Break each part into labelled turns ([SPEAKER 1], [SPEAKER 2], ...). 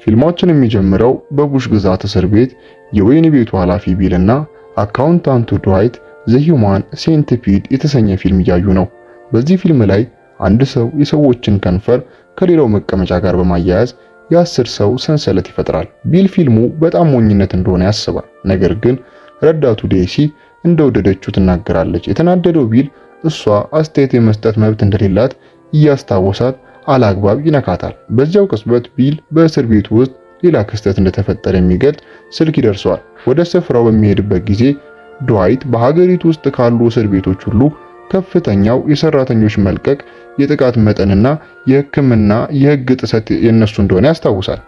[SPEAKER 1] ፊልማችን የሚጀምረው በቡሽ ግዛት እስር ቤት የወህኒ ቤቱ ኃላፊ ቢል እና አካውንታንቱ ድዋይት ዘ ሂውማን ሴንቲፒድ የተሰኘ ፊልም እያዩ ነው። በዚህ ፊልም ላይ አንድ ሰው የሰዎችን ከንፈር ከሌላው መቀመጫ ጋር በማያያዝ የ10 ሰው ሰንሰለት ይፈጥራል። ቢል ፊልሙ በጣም ሞኝነት እንደሆነ ያስባል። ነገር ግን ረዳቱ ዴሲ እንደወደደችው ትናገራለች። የተናደደው ቢል እሷ አስተያየት የመስጠት መብት እንደሌላት እያስታወሳት አላግባብ ይነካታል። በዚያው ቅጽበት ቢል በእስር ቤቱ ውስጥ ሌላ ክስተት እንደተፈጠረ የሚገልጽ ስልክ ይደርሰዋል። ወደ ስፍራው በሚሄድበት ጊዜ ድዋይት በሀገሪቱ ውስጥ ካሉ እስር ቤቶች ሁሉ ከፍተኛው የሰራተኞች መልቀቅ፣ የጥቃት መጠንና የሕክምና የሕግ ጥሰት የነሱ እንደሆነ ያስታውሳል።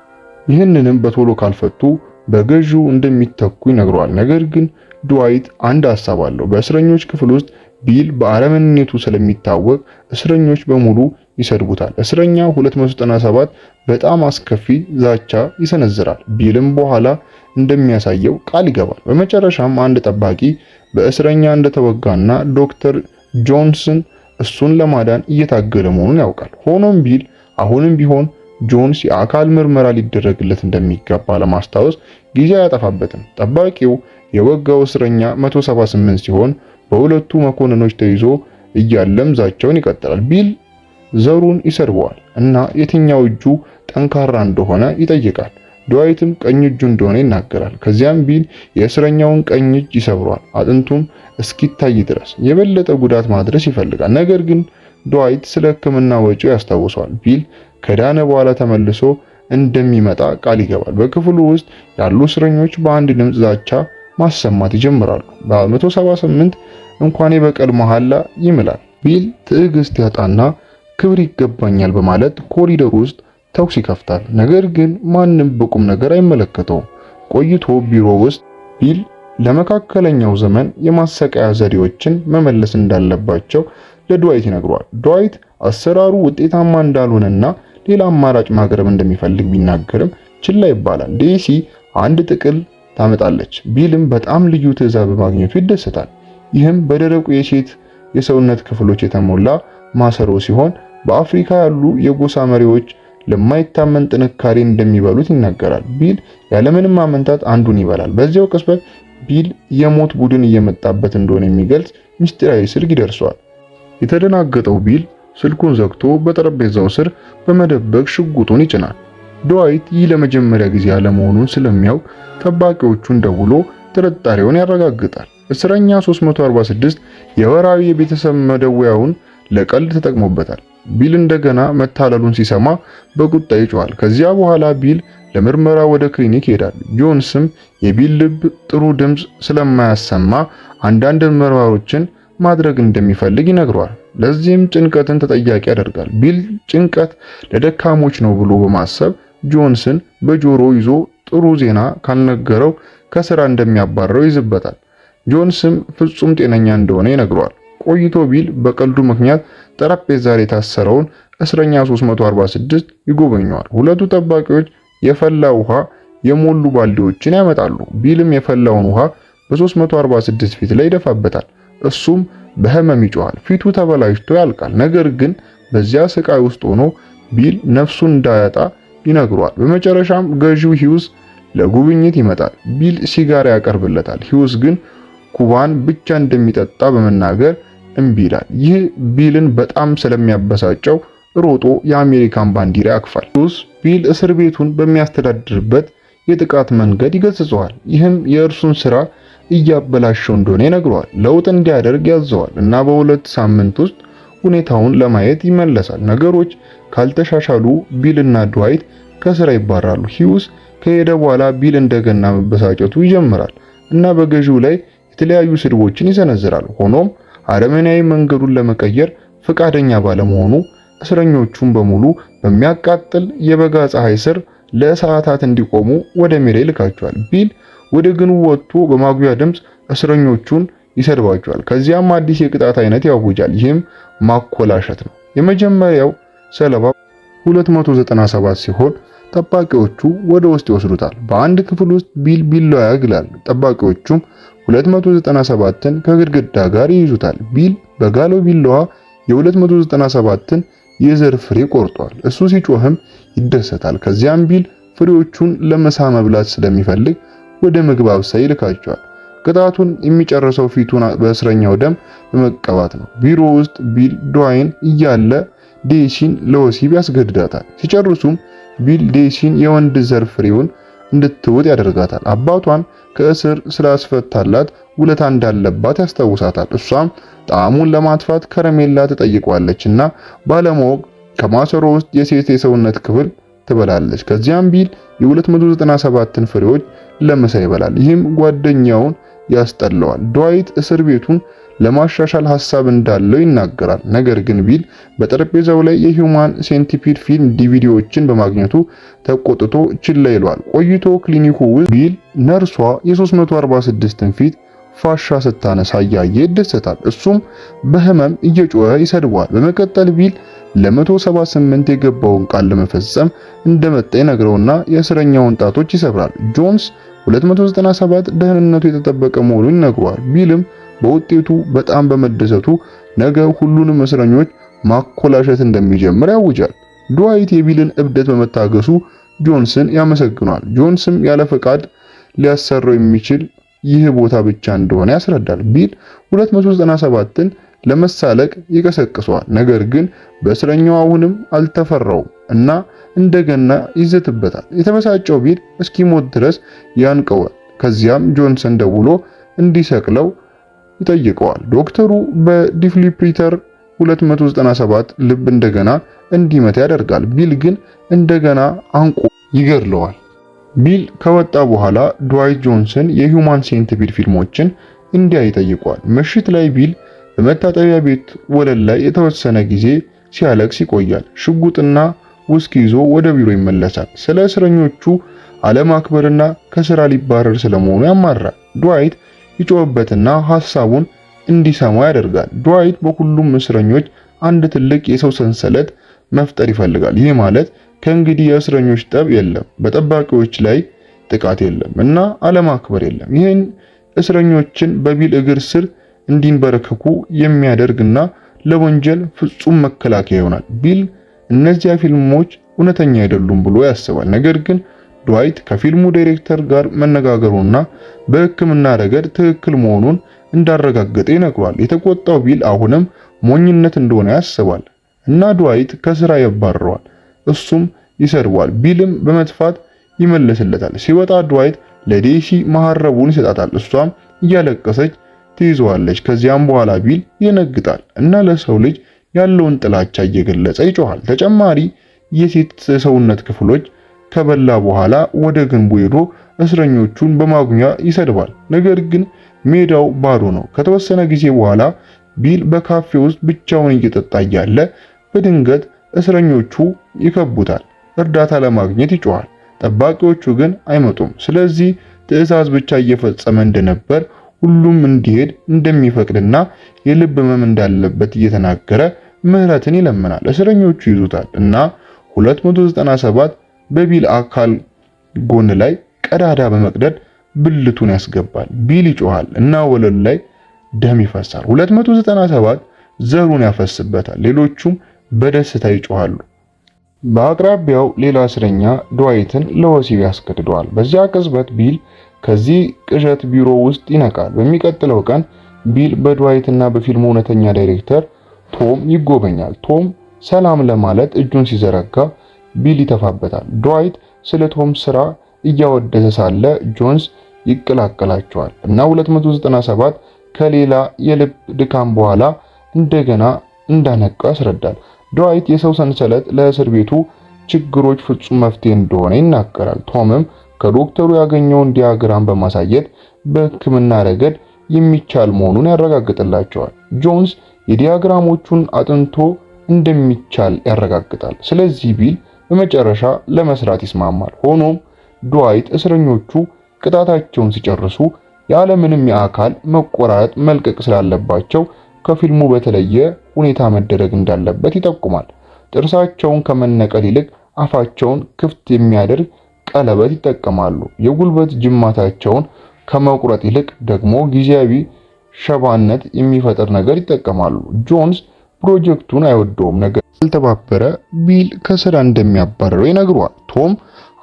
[SPEAKER 1] ይህንንም በቶሎ ካልፈቱ በገዢው እንደሚተኩ ይነግረዋል። ነገር ግን ድዋይት አንድ ሐሳብ አለው። በእስረኞች ክፍል ውስጥ ቢል በአረመኔነቱ ስለሚታወቅ እስረኞች በሙሉ ይሰድቡታል። እስረኛ 297 በጣም አስከፊ ዛቻ ይሰነዝራል። ቢልም በኋላ እንደሚያሳየው ቃል ይገባል። በመጨረሻም አንድ ጠባቂ በእስረኛ እንደተወጋና ዶክተር ጆንስን እሱን ለማዳን እየታገለ መሆኑን ያውቃል። ሆኖም ቢል አሁንም ቢሆን ጆንስ የአካል ምርመራ ሊደረግለት እንደሚገባ ለማስታወስ ጊዜ አያጠፋበትም። ጠባቂው የወጋው እስረኛ 178 ሲሆን በሁለቱ መኮንኖች ተይዞ እያለም ዛቻውን ይቀጥላል። ቢል ዘሩን ይሰርበዋል እና የትኛው እጁ ጠንካራ እንደሆነ ይጠይቃል። ድዋይትም ቀኝ እጁ እንደሆነ ይናገራል። ከዚያም ቢል የእስረኛውን ቀኝ እጅ ይሰብረዋል፣ አጥንቱም እስኪታይ ድረስ የበለጠ ጉዳት ማድረስ ይፈልጋል። ነገር ግን ድዋይት ስለ ሕክምና ወጪው ያስታውሰዋል። ቢል ከዳነ በኋላ ተመልሶ እንደሚመጣ ቃል ይገባል። በክፍሉ ውስጥ ያሉ እስረኞች በአንድ ድምፅ ዛቻ ማሰማት ይጀምራሉ። በ178 እንኳን የበቀል መሐላ ይምላል። ቢል ትዕግስት ያጣና ክብር ይገባኛል በማለት ኮሪደር ውስጥ ተኩስ ይከፍታል። ነገር ግን ማንም በቁም ነገር አይመለከተውም። ቆይቶ ቢሮ ውስጥ ቢል ለመካከለኛው ዘመን የማሰቃያ ዘዴዎችን መመለስ እንዳለባቸው ለድዋይት ይነግረዋል። ድዋይት አሰራሩ ውጤታማ እንዳልሆነና ሌላ አማራጭ ማቅረብ እንደሚፈልግ ቢናገርም ችላ ይባላል። ዴሲ አንድ ጥቅል ታመጣለች። ቢልም በጣም ልዩ ትዕዛዝ በማግኘቱ ይደሰታል። ይህም በደረቁ የሴት የሰውነት ክፍሎች የተሞላ ማሰሮ ሲሆን በአፍሪካ ያሉ የጎሳ መሪዎች ለማይታመን ጥንካሬ እንደሚበሉት ይናገራል። ቢል ያለምንም ማመንታት አንዱን ይበላል። በዚያው ቅጽበት ቢል የሞት ቡድን እየመጣበት እንደሆነ የሚገልጽ ምስጢራዊ ስልክ ይደርሰዋል። የተደናገጠው ቢል ስልኩን ዘግቶ በጠረጴዛው ስር በመደበቅ ሽጉጡን ይጭናል። ድዋይት ይህ ለመጀመሪያ ጊዜ ያለመሆኑን ስለሚያውቅ ጠባቂዎቹን ደውሎ ጥርጣሬውን ያረጋግጣል። እስረኛ 346 የወራዊ የቤተሰብ መደወያውን ለቀልድ ተጠቅሞበታል። ቢል እንደገና መታለሉን ሲሰማ በቁጣ ይጮሃል። ከዚያ በኋላ ቢል ለምርመራ ወደ ክሊኒክ ይሄዳል። ጆንስም የቢል ልብ ጥሩ ድምፅ ስለማያሰማ አንዳንድ ምርመራዎችን ማድረግ እንደሚፈልግ ይነግረዋል። ለዚህም ጭንቀትን ተጠያቂ ያደርጋል። ቢል ጭንቀት ለደካሞች ነው ብሎ በማሰብ ጆንስን በጆሮ ይዞ ጥሩ ዜና ካልነገረው ከስራ እንደሚያባረው ይዝበታል። ጆንስም ፍጹም ጤነኛ እንደሆነ ይነግረዋል። ቆይቶ ቢል በቀልዱ ምክንያት ጠረጴዛ ላይ የታሰረውን እስረኛ 346 ይጎበኘዋል። ሁለቱ ጠባቂዎች የፈላ ውሃ የሞሉ ባልዲዎችን ያመጣሉ። ቢልም የፈላውን ውሃ በ346 ፊት ላይ ይደፋበታል። እሱም በህመም ይጮሃል። ፊቱ ተበላሽቶ ያልቃል። ነገር ግን በዚያ ስቃይ ውስጥ ሆኖ ቢል ነፍሱን እንዳያጣ ይነግረዋል። በመጨረሻም ገዢው ሂውስ ለጉብኝት ይመጣል። ቢል ሲጋራ ያቀርብለታል። ሂውስ ግን ኩባን ብቻ እንደሚጠጣ በመናገር እምቢ ይላል። ይህ ቢልን በጣም ስለሚያበሳጨው ሮጦ የአሜሪካን ባንዲራ ያቅፋል። ሂውስ ቢል እስር ቤቱን በሚያስተዳድርበት የጥቃት መንገድ ይገስጸዋል። ይህም የእርሱን ስራ እያበላሸው እንደሆነ ይነግረዋል። ለውጥ እንዲያደርግ ያዘዋል እና በ2 ሳምንት ውስጥ ሁኔታውን ለማየት ይመለሳል። ነገሮች ካልተሻሻሉ ቢል እና ድዋይት ከስራ ይባራሉ። ሂውስ ከሄደ በኋላ ቢል እንደገና መበሳጨቱ ይጀምራል እና በገዢው ላይ የተለያዩ ስድቦችን ይሰነዝራል። ሆኖም አረመኔያዊ መንገዱን ለመቀየር ፈቃደኛ ባለመሆኑ እስረኞቹን በሙሉ በሚያቃጥል የበጋ ፀሐይ ስር ለሰዓታት እንዲቆሙ ወደ ሜዳ ይልካቸዋል። ቢል ወደ ግኑ ወጥቶ በማጉያ ድምፅ እስረኞቹን ይሰድባቸዋል። ከዚያም አዲስ የቅጣት አይነት ያውጃል። ይህም ማኮላሸት ነው። የመጀመሪያው ሰለባ 297 ሲሆን ጠባቂዎቹ ወደ ውስጥ ይወስዱታል። በአንድ ክፍል ውስጥ ቢል ቢላዋ ያግላል። ጠባቂዎቹም 297ን ከግድግዳ ጋር ይይዙታል። ቢል በጋለው ቢላዋ የ297ን የዘር ፍሬ ቆርጧል። እሱ ሲጮህም ይደሰታል። ከዚያም ቢል ፍሬዎቹን ለምሳ መብላት ስለሚፈልግ ወደ ምግብ አብሳይ ይልካቸዋል። ቅጣቱን የሚጨርሰው ፊቱን በእስረኛው ደም በመቀባት ነው። ቢሮ ውስጥ ቢል ድዋይን እያለ ዴሲን ለወሲብ ያስገድዳታል። ሲጨርሱም ቢል ዴሲን የወንድ ዘር ፍሬውን እንድትውጥ ያደርጋታል። አባቷን ከእስር ስላስፈታላት ውለታ እንዳለባት ያስታውሳታል። እሷም ጣዕሙን ለማጥፋት ከረሜላ ትጠይቋለች እና ባለማወቅ ከማሰሮ ውስጥ የሴት የሰውነት ክፍል ትበላለች። ከዚያም ቢል የ297ን ፍሬዎች ለምሳ ይበላል። ይህም ጓደኛውን ያስጠላዋል። ድዋይት እስር ቤቱን ለማሻሻል ሐሳብ እንዳለው ይናገራል። ነገር ግን ቢል በጠረጴዛው ላይ የሂውማን ሴንቲፒድ ፊልም ዲቪዲዎችን በማግኘቱ ተቆጥቶ ችላ ይለዋል። ቆይቶ ክሊኒኩ ውስጥ ቢል ነርሷ የ346ን ፊት ፋሻ ስታነሳ እያየ ይደሰታል። እሱም በህመም እየጮኸ ይሰድበዋል። በመቀጠል ቢል ለ178 የገባውን ቃል ለመፈጸም እንደመጣ ይነግረውና የእስረኛውን ጣቶች ይሰብራል። ጆንስ 297 ደህንነቱ የተጠበቀ መሆኑን ይነግረዋል። ቢልም በውጤቱ በጣም በመደሰቱ ነገ ሁሉንም እስረኞች ማኮላሸት እንደሚጀምር ያውጃል። ድዋይት የቢልን እብደት በመታገሱ ጆንስን ያመሰግናል። ጆንስም ያለ ፈቃድ ሊያሰራው የሚችል ይህ ቦታ ብቻ እንደሆነ ያስረዳል። ቢል 297ን ለመሳለቅ ይቀሰቅሰዋል። ነገር ግን በእስረኛው አሁንም አልተፈራውም እና እንደገና ይዘትበታል። የተበሳጨው ቢል እስኪሞት ድረስ ያንቀዋል። ከዚያም ጆንሰን ደውሎ እንዲሰቅለው ይጠይቀዋል። ዶክተሩ በዲፍሊፕሪተር 297 ልብ እንደገና እንዲመታ ያደርጋል። ቢል ግን እንደገና አንቆ ይገድለዋል። ቢል ከወጣ በኋላ ድዋይት ጆንሰን የሂውማን ሴንቲፒድ ፊልሞችን እንዲያይ ይጠይቀዋል። ምሽት ላይ ቢል በመታጠቢያ ቤት ወለል ላይ የተወሰነ ጊዜ ሲያለቅስ ይቆያል። ሽጉጥና ውስኪ ይዞ ወደ ቢሮ ይመለሳል። ስለ እስረኞቹ አለማክበርና ከስራ ሊባረር ስለመሆኑ ያማራል። ድዋይት ይጮህበትና ሐሳቡን እንዲሰማ ያደርጋል። ድዋይት በሁሉም እስረኞች አንድ ትልቅ የሰው ሰንሰለት መፍጠር ይፈልጋል። ይህ ማለት ከእንግዲህ የእስረኞች ጠብ የለም፣ በጠባቂዎች ላይ ጥቃት የለም እና አለማክበር የለም። ይህን እስረኞችን በቢል እግር ስር እንዲንበረከኩ የሚያደርግና ለወንጀል ፍጹም መከላከያ ይሆናል። ቢል እነዚያ ፊልሞች እውነተኛ አይደሉም ብሎ ያስባል። ነገር ግን ድዋይት ከፊልሙ ዳይሬክተር ጋር መነጋገሩና በሕክምና ረገድ ትክክል መሆኑን እንዳረጋገጠ ይነግሯል። የተቆጣው ቢል አሁንም ሞኝነት እንደሆነ ያስባል እና ድዋይት ከስራ ያባርረዋል። እሱም ይሰድዋል። ቢልም በመጥፋት ይመለስለታል። ሲወጣ ድዋይት ለዴሲ መሐረቡን ይሰጣታል። እሷም እያለቀሰች ትይዘዋለች። ከዚያም በኋላ ቢል ይነግጣል እና ለሰው ልጅ ያለውን ጥላቻ እየገለጸ ይጮሃል። ተጨማሪ የሴት ሰውነት ክፍሎች ከበላ በኋላ ወደ ግንቡ ሄዶ እስረኞቹን በማጉኛ ይሰድባል። ነገር ግን ሜዳው ባዶ ነው። ከተወሰነ ጊዜ በኋላ ቢል በካፌ ውስጥ ብቻውን እየጠጣ እያለ በድንገት እስረኞቹ ይከቡታል። እርዳታ ለማግኘት ይጮሃል። ጠባቂዎቹ ግን አይመጡም። ስለዚህ ትዕዛዝ ብቻ እየፈጸመ እንደነበር ሁሉም እንዲሄድ እንደሚፈቅድና የልብ ህመም እንዳለበት እየተናገረ ምህረትን ይለምናል። እስረኞቹ ይዙታል እና 297 በቢል አካል ጎን ላይ ቀዳዳ በመቅደድ ብልቱን ያስገባል። ቢል ይጮሃል እና ወለሉ ላይ ደም ይፈሳል። 297 ዘሩን ያፈስበታል። ሌሎቹም በደስታ ይጮሃሉ። በአቅራቢያው ሌላ እስረኛ ድዋይትን ለወሲብ ያስገድደዋል። በዚያ ቅጽበት ቢል ከዚህ ቅዠት ቢሮ ውስጥ ይነቃል። በሚቀጥለው ቀን ቢል በድዋይትና በፊልሙ እውነተኛ ዳይሬክተር ቶም ይጎበኛል። ቶም ሰላም ለማለት እጁን ሲዘረጋ ቢል ይተፋበታል። ድዋይት ስለ ቶም ስራ እያወደሰ ሳለ ጆንስ ይቀላቀላቸዋል እና 297 ከሌላ የልብ ድካም በኋላ እንደገና እንዳነቃ ያስረዳል። ድዋይት የሰው ሰንሰለት ለእስር ቤቱ ችግሮች ፍጹም መፍትሄ እንደሆነ ይናገራል። ቶምም ከዶክተሩ ያገኘውን ዲያግራም በማሳየት በሕክምና ረገድ የሚቻል መሆኑን ያረጋግጥላቸዋል። ጆንስ የዲያግራሞቹን አጥንቶ እንደሚቻል ያረጋግጣል። ስለዚህ ቢል በመጨረሻ ለመስራት ይስማማል። ሆኖም ድዋይት እስረኞቹ ቅጣታቸውን ሲጨርሱ ያለምንም የአካል መቆራረጥ መልቀቅ ስላለባቸው ከፊልሙ በተለየ ሁኔታ መደረግ እንዳለበት ይጠቁማል። ጥርሳቸውን ከመነቀል ይልቅ አፋቸውን ክፍት የሚያደርግ ቀለበት ይጠቀማሉ። የጉልበት ጅማታቸውን ከመቁረጥ ይልቅ ደግሞ ጊዜያዊ ሸባነት የሚፈጥር ነገር ይጠቀማሉ። ጆንስ ፕሮጀክቱን አይወደውም፣ ነገር ካልተባበረ ቢል ከስራ እንደሚያባረረው ይነግረዋል። ቶም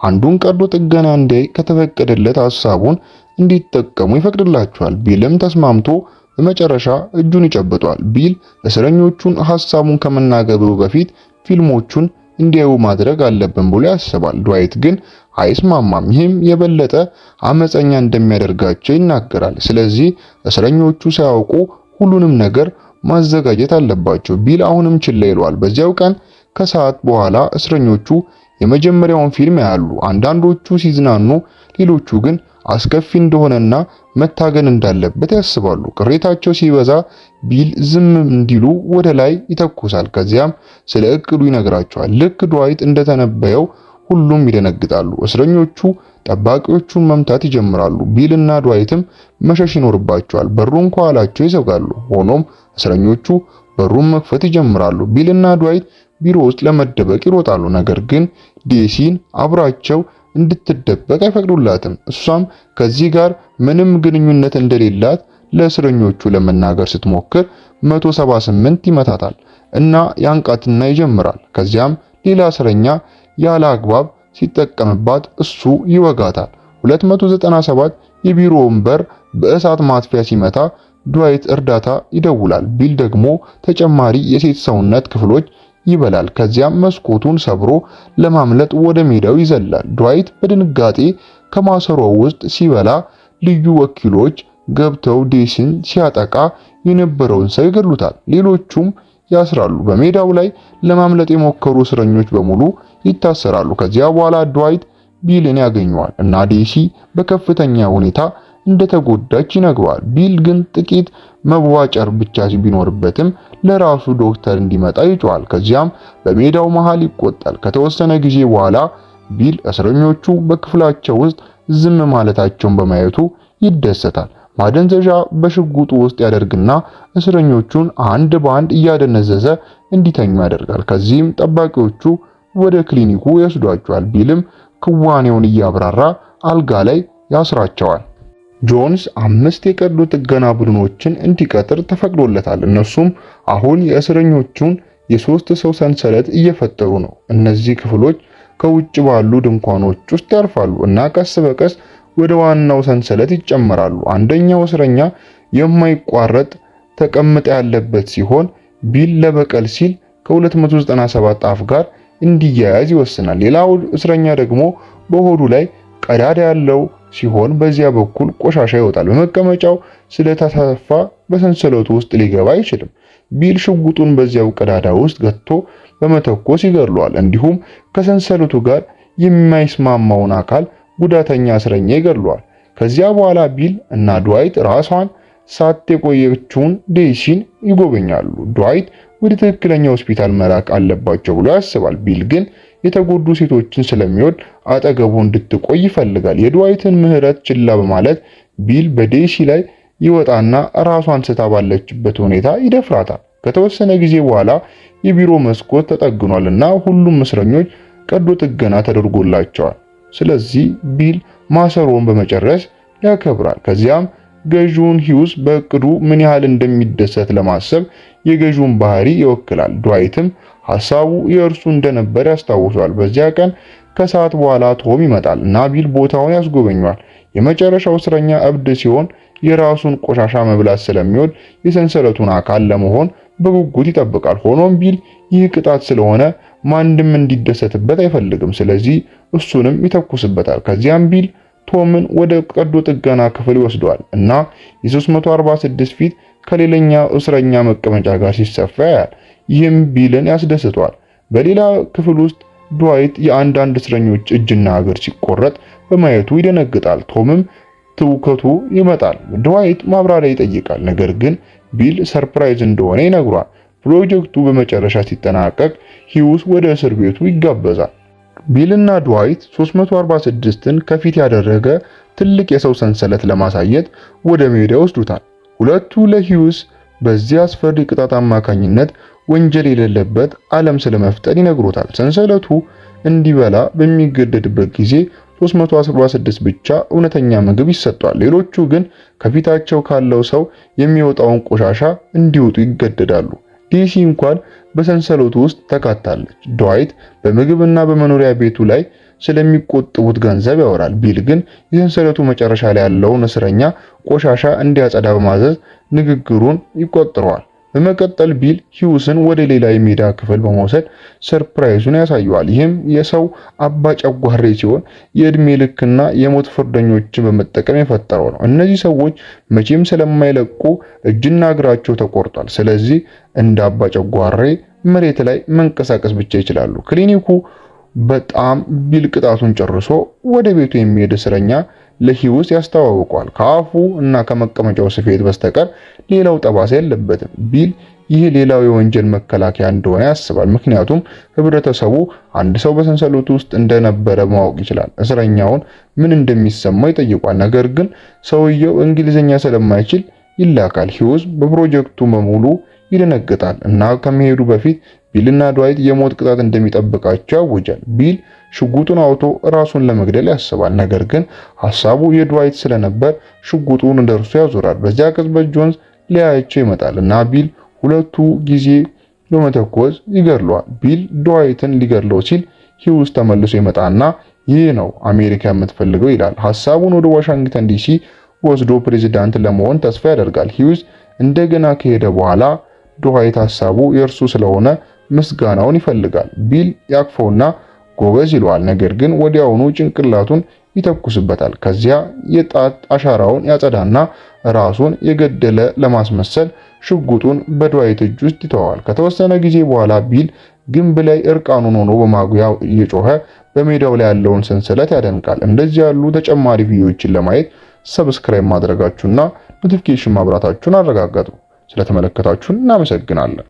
[SPEAKER 1] አንዱን ቀዶ ጥገና እንዲያይ ከተፈቀደለት ሐሳቡን እንዲጠቀሙ ይፈቅድላቸዋል። ቢልም ተስማምቶ በመጨረሻ እጁን ይጨብጧል። ቢል እስረኞቹን ሐሳቡን ከመናገሩ በፊት ፊልሞቹን እንዲያዩ ማድረግ አለብን ብሎ ያስባል። ድዋይት ግን አይስማማም። ይህም የበለጠ አመፀኛ እንደሚያደርጋቸው ይናገራል። ስለዚህ እስረኞቹ ሳያውቁ ሁሉንም ነገር ማዘጋጀት አለባቸው። ቢል አሁንም ችላ ይለዋል። በዚያው ቀን ከሰዓት በኋላ እስረኞቹ የመጀመሪያውን ፊልም ያያሉ። አንዳንዶቹ ሲዝናኑ፣ ሌሎቹ ግን አስከፊ እንደሆነና መታገን እንዳለበት ያስባሉ። ቅሬታቸው ሲበዛ ቢል ዝም እንዲሉ ወደ ላይ ይተኩሳል። ከዚያም ስለ እቅዱ ይነግራቸዋል። ልክ ድዋይት እንደተነበየው ሁሉም ይደነግጣሉ። እስረኞቹ ጠባቂዎቹን መምታት ይጀምራሉ። ቢል እና ድዋይትም መሸሽ ይኖርባቸዋል። በሩን ከኋላቸው ይዘጋሉ። ሆኖም እስረኞቹ በሩን መክፈት ይጀምራሉ። ቢል እና ድዋይት ቢሮ ውስጥ ለመደበቅ ይሮጣሉ። ነገር ግን ዴሲን አብራቸው እንድትደበቅ አይፈቅዱላትም። እሷም ከዚህ ጋር ምንም ግንኙነት እንደሌላት ለእስረኞቹ ለመናገር ስትሞክር 178 ይመታታል እና ያንቃትና ይጀምራል። ከዚያም ሌላ እስረኛ ያለ አግባብ ሲጠቀምባት እሱ ይወጋታል። 297 የቢሮውን በር በእሳት ማጥፊያ ሲመታ ድዋይት እርዳታ ይደውላል። ቢል ደግሞ ተጨማሪ የሴት ሰውነት ክፍሎች ይበላል። ከዚያም መስኮቱን ሰብሮ ለማምለጥ ወደ ሜዳው ይዘላል። ድዋይት በድንጋጤ ከማሰሮው ውስጥ ሲበላ ልዩ ወኪሎች ገብተው ዴሲን ሲያጠቃ የነበረውን ሰው ይገድሉታል። ሌሎቹም ያስራሉ። በሜዳው ላይ ለማምለጥ የሞከሩ እስረኞች በሙሉ ይታሰራሉ። ከዚያ በኋላ ድዋይት ቢልን ያገኘዋል እና ዴሲ በከፍተኛ ሁኔታ እንደተጎዳች ይነግረዋል። ቢል ግን ጥቂት መቧጨር ብቻ ቢኖርበትም ለራሱ ዶክተር እንዲመጣ ይጮሃል። ከዚያም በሜዳው መሃል ይቆጣል። ከተወሰነ ጊዜ በኋላ ቢል እስረኞቹ በክፍላቸው ውስጥ ዝም ማለታቸውን በማየቱ ይደሰታል። ማደንዘዣ በሽጉጡ ውስጥ ያደርግና እስረኞቹን አንድ በአንድ እያደነዘዘ እንዲተኙ ያደርጋል። ከዚህም ጠባቂዎቹ ወደ ክሊኒኩ ይወስዷቸዋል። ቢልም ክዋኔውን እያብራራ አልጋ ላይ ያስራቸዋል። ጆንስ 5 የቀዶ ጥገና ቡድኖችን እንዲቀጥር ተፈቅዶለታል። እነሱም አሁን የእስረኞቹን የሶስት ሰው ሰንሰለት እየፈጠሩ ነው። እነዚህ ክፍሎች ከውጭ ባሉ ድንኳኖች ውስጥ ያርፋሉ እና ቀስ በቀስ ወደ ዋናው ሰንሰለት ይጨመራሉ። አንደኛው እስረኛ የማይቋረጥ ተቀምጦ ያለበት ሲሆን ቢል ለበቀል ሲል ከ297 አፍ ጋር እንዲያያዝ ይወስናል። ሌላው እስረኛ ደግሞ በሆዱ ላይ ቀዳዳ ያለው ሲሆን በዚያ በኩል ቆሻሻ ይወጣል። በመቀመጫው ስለተሰፋ በሰንሰለቱ ውስጥ ሊገባ አይችልም። ቢል ሽጉጡን በዚያው ቀዳዳ ውስጥ ገትቶ በመተኮስ ይገድለዋል። እንዲሁም ከሰንሰለቱ ጋር የማይስማማውን አካል ጉዳተኛ እስረኛ ይገድለዋል። ከዚያ በኋላ ቢል እና ድዋይት ራሷን ሳት የቆየችውን ዴሲን ይጎበኛሉ። ድዋይት ወደ ትክክለኛ ሆስፒታል መላክ አለባቸው ብሎ ያስባል። ቢል ግን የተጎዱ ሴቶችን ስለሚወድ አጠገቡ እንድትቆይ ይፈልጋል። የድዋይትን ምህረት ችላ በማለት ቢል በዴሲ ላይ ይወጣና ራሷን ስታ ባለችበት ሁኔታ ይደፍራታል። ከተወሰነ ጊዜ በኋላ የቢሮ መስኮት ተጠግኗልና ሁሉም እስረኞች ቀዶ ጥገና ተደርጎላቸዋል። ስለዚህ ቢል ማሰሮውን በመጨረስ ያከብራል። ከዚያም ገዢውን ሂውስ በእቅዱ ምን ያህል እንደሚደሰት ለማሰብ የገዢውን ባህሪ ይወክላል። ድዋይትም ሐሳቡ የእርሱ እንደነበር ያስታውሳል። በዚያ ቀን ከሰዓት በኋላ ቶም ይመጣል እና ቢል ቦታውን ያስጎበኛል። የመጨረሻው እስረኛ እብድ ሲሆን የራሱን ቆሻሻ መብላት ስለሚወድ የሰንሰለቱን አካል ለመሆን በጉጉት ይጠብቃል። ሆኖም ቢል ይህ ቅጣት ስለሆነ ማንም እንዲደሰትበት አይፈልግም። ስለዚህ እሱንም ይተኩስበታል። ከዚያም ቢል ቶምን ወደ ቀዶ ጥገና ክፍል ይወስደዋል እና የ346 ፊት ከሌላኛው እስረኛ መቀመጫ ጋር ሲሰፋ ያያል። ይህም ቢልን ያስደስተዋል። በሌላ ክፍል ውስጥ ድዋይት የአንዳንድ እስረኞች እጅና እግር ሲቆረጥ በማየቱ ይደነግጣል። ቶምም ትውከቱ ይመጣል። ድዋይት ማብራሪያ ይጠይቃል፣ ነገር ግን ቢል ሰርፕራይዝ እንደሆነ ይነግሯል። ፕሮጀክቱ በመጨረሻ ሲጠናቀቅ ሂውስ ወደ እስር ቤቱ ይጋበዛል። ቢልና ድዋይት 346ን ከፊት ያደረገ ትልቅ የሰው ሰንሰለት ለማሳየት ወደ ሜዳ ይወስዱታል። ሁለቱ ለሂውስ በዚህ አስፈሪ ቅጣት አማካኝነት ወንጀል የሌለበት ዓለም ስለመፍጠር ይነግሩታል። ሰንሰለቱ እንዲበላ በሚገደድበት ጊዜ 346 ብቻ እውነተኛ ምግብ ይሰጣል። ሌሎቹ ግን ከፊታቸው ካለው ሰው የሚወጣውን ቆሻሻ እንዲወጡ ይገደዳሉ። ዴሲ እንኳን በሰንሰለቱ ውስጥ ተካታለች። ድዋይት በምግብና በመኖሪያ ቤቱ ላይ ስለሚቆጥቡት ገንዘብ ያወራል። ቢል ግን የሰንሰለቱ መጨረሻ ላይ ያለውን እስረኛ ቆሻሻ እንዲያጸዳ በማዘዝ ንግግሩን ይቆጥረዋል። በመቀጠል ቢል ሂውስን ወደ ሌላ የሜዳ ክፍል በመውሰድ ሰርፕራይዙን ያሳየዋል። ይህም የሰው አባ ጨጓሬ ሲሆን የእድሜ ልክና የሞት ፍርደኞችን በመጠቀም የፈጠረው ነው። እነዚህ ሰዎች መቼም ስለማይለቁ እጅና እግራቸው ተቆርጧል። ስለዚህ እንደ አባ ጨጓሬ መሬት ላይ መንቀሳቀስ ብቻ ይችላሉ። ክሊኒኩ በጣም ቢል ቅጣቱን ጨርሶ ወደ ቤቱ የሚሄድ እስረኛ ለሂውስ ያስተዋውቀዋል። ከአፉ እና ከመቀመጫው ስፌት በስተቀር ሌላው ጠባሳ የለበትም። ቢል ይህ ሌላው የወንጀል መከላከያ እንደሆነ ያስባል። ምክንያቱም ህብረተሰቡ አንድ ሰው በሰንሰለቱ ውስጥ እንደነበረ ማወቅ ይችላል። እስረኛውን ምን እንደሚሰማው ይጠይቋል። ነገር ግን ሰውየው እንግሊዝኛ ስለማይችል ይላካል። ሂውስ በፕሮጀክቱ በሙሉ ይደነግጣል እና ከመሄዱ በፊት ቢልና ድዋይት የሞት ቅጣት እንደሚጠብቃቸው ያውጃል። ቢል ሽጉጡን አውጥቶ ራሱን ለመግደል ያስባል። ነገር ግን ሐሳቡ የድዋይት ስለነበር ሽጉጡን እንደርሱ ያዞራል። በዚያ ቅጽበት ጆንስ ሊያያቸው ይመጣል እና ቢል ሁለቱ ጊዜ በመተኮስ ይገድለዋል። ቢል ድዋይትን ሊገድለው ሲል ሂውስ ተመልሶ ይመጣና ይህ ነው አሜሪካ የምትፈልገው ይላል። ሐሳቡን ወደ ዋሽንግተን ዲሲ ወስዶ ፕሬዝዳንት ለመሆን ተስፋ ያደርጋል። ሂውስ እንደገና ከሄደ በኋላ ድዋይት ሐሳቡ የእርሱ ስለሆነ ምስጋናውን ይፈልጋል። ቢል ያቅፈውና ጎበዝ ይለዋል። ነገር ግን ወዲያውኑ ጭንቅላቱን ይተኩስበታል። ከዚያ የጣት አሻራውን ያጸዳና ራሱን የገደለ ለማስመሰል ሽጉጡን በድዋይት እጅ ውስጥ ይተዋል። ከተወሰነ ጊዜ በኋላ ቢል ግንብ ላይ እርቃኑን ሆኖ በማጉያ እየጮኸ በሜዳው ላይ ያለውን ሰንሰለት ያደንቃል። እንደዚህ ያሉ ተጨማሪ ቪዲዮዎችን ለማየት ሰብስክራይብ ማድረጋችሁና ኖቲፊኬሽን ማብራታችሁን አረጋግጡ። ስለተመለከታችሁን እናመሰግናለን።